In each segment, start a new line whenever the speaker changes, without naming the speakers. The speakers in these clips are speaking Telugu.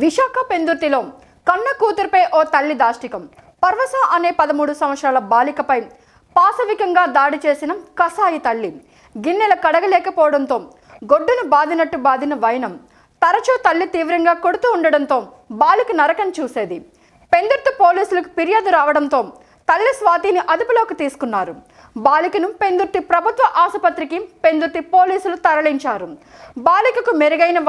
విశాఖ పెందుర్తిలో కన్న కూతురుపై ఓ తల్లి దాష్టికం. పర్వస అనే 13 సంవత్సరాల బాలికపై పాశవికంగా దాడి చేసిన కసాయి తల్లి గిన్నెల కడగలేకపోవడంతో గొడ్డును బాదిన వైనం. తరచూ తల్లి తీవ్రంగా కొడుతూ ఉండడంతో బాలిక నరకం చూసేది. పెందుర్తి పోలీసులకు ఫిర్యాదు రావడంతో తల్లి స్వాతిని అదుపులోకి తీసుకున్నారు. బాలికను పెందుర్తి ప్రభుత్వ ఆసుపత్రికి పెందుర్తి పోలీసులు తరలించారు. బాలికకు మెరుగైన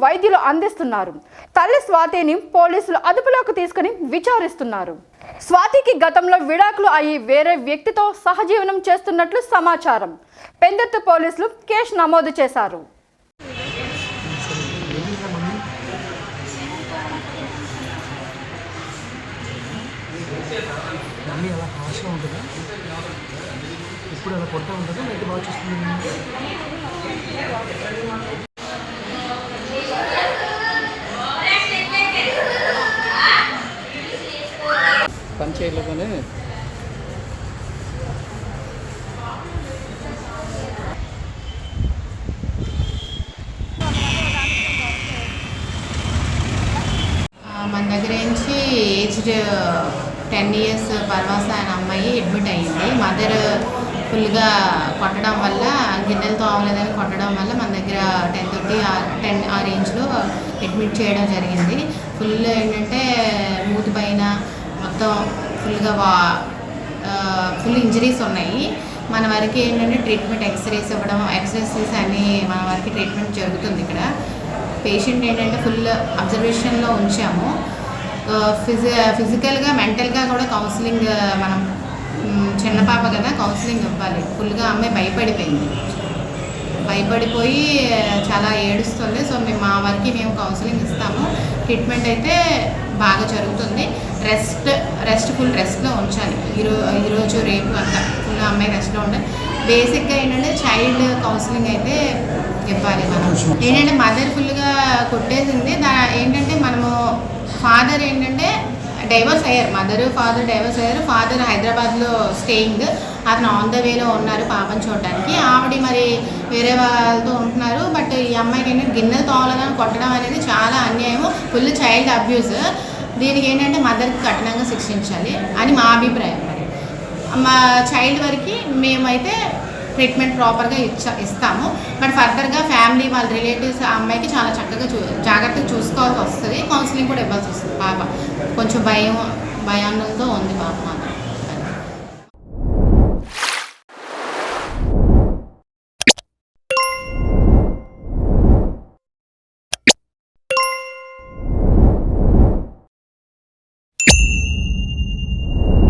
వైద్యులు అందిస్తున్నారు. తల్లి స్వాతిని పోలీసులు అదుపులోకి తీసుకుని విచారిస్తున్నారు. స్వాతికి గతంలో విడాకులు అయ్యి వేరే వ్యక్తితో సహజీవనం చేస్తున్నట్లు సమాచారం. పెందుర్తి పోలీసులు కేసు నమోదు చేశారు.
మమ్మీ అలా హార్ష్గా ఉంటుందా? ఇప్పుడు అలా కొడతా ఉంటుందా? అయితే బాగా చూస్తుంది.
పంచేయలోనే
మన దగ్గర నుంచి ఏజ్డ్ 10 years పర్వాస అనే అమ్మాయి అడ్మిట్ అయ్యింది. మదర్ ఫుల్గా కొట్టడం వల్ల, గిన్నెలు తోవలేదని కొట్టడం వల్ల మన దగ్గర 10 ఆ రేంజ్లో అడ్మిట్ చేయడం జరిగింది. ఫుల్ ఏంటంటే మూతి పైన మొత్తం ఫుల్ ఇంజరీస్ ఉన్నాయి. మన వరకు ఏంటంటే ట్రీట్మెంట్ ఎక్స్రేస్ ఇవ్వడం, ఎక్సర్సైజ్ అన్నీ మన వరకు ట్రీట్మెంట్ జరుగుతుంది. ఇక్కడ పేషెంట్ ఏంటంటే ఫుల్ అబ్జర్వేషన్లో ఉంచాము. ఫిజికల్గా మెంటల్గా కూడా కౌన్సిలింగ్, మనం చిన్న పాప కదా కౌన్సిలింగ్ ఇవ్వాలి. ఫుల్గా అమ్మాయి భయపడిపోయి చాలా ఏడుస్తుంది. సో మా వరకు మేము కౌన్సిలింగ్ ఇస్తాము. ట్రీట్మెంట్ అయితే బాగా జరుగుతుంది. ఫుల్ రెస్ట్లో ఉంచాలి. ఈరోజు రేపు అంతా ఫుల్ అమ్మాయి రెస్ట్లో ఉండాలి. బేసిక్గా ఏంటంటే చైల్డ్ కౌన్సిలింగ్ అయితే ఇవ్వాలి. మనం ఏంటంటే మదర్ ఫుల్గా కొట్టేసింది. ఏంటంటే మనము ఫాదర్ ఏంటంటే డైవర్స్ అయ్యారు. మదర్ ఫాదర్ డైవర్స్ అయ్యారు. ఫాదర్ హైదరాబాద్లో స్టేయింగ్, అతను ఆన్ ద వేలో ఉన్నారు పాపని చూడడానికి. ఆవిడ మరి వేరే వాళ్ళతో ఉంటున్నారు. బట్ ఈ అమ్మాయికి ఏంటంటే గిన్నెలు తోవలని కొట్టడం అనేది చాలా అన్యాయం, ఫుల్ చైల్డ్ అబ్యూస్. దీనికి ఏంటంటే మదర్కి కఠినంగా శిక్షించాలి అని మా అభిప్రాయం. మరి మా చైల్డ్ వరకు మేమైతే ట్రీట్మెంట్ ప్రాపర్గా ఇస్తాము. బట్ ఫర్దర్గా ఫ్యామిలీ వాళ్ళ రిలేటివ్స్ ఆ అమ్మాయికి చాలా చక్కగా జాగ్రత్తగా చూసుకోవాల్సి వస్తుంది. కౌన్సిలింగ్ కూడా ఇవ్వాల్సి వస్తుంది. పాప కొంచెం భయాలతో ఉంది పాప.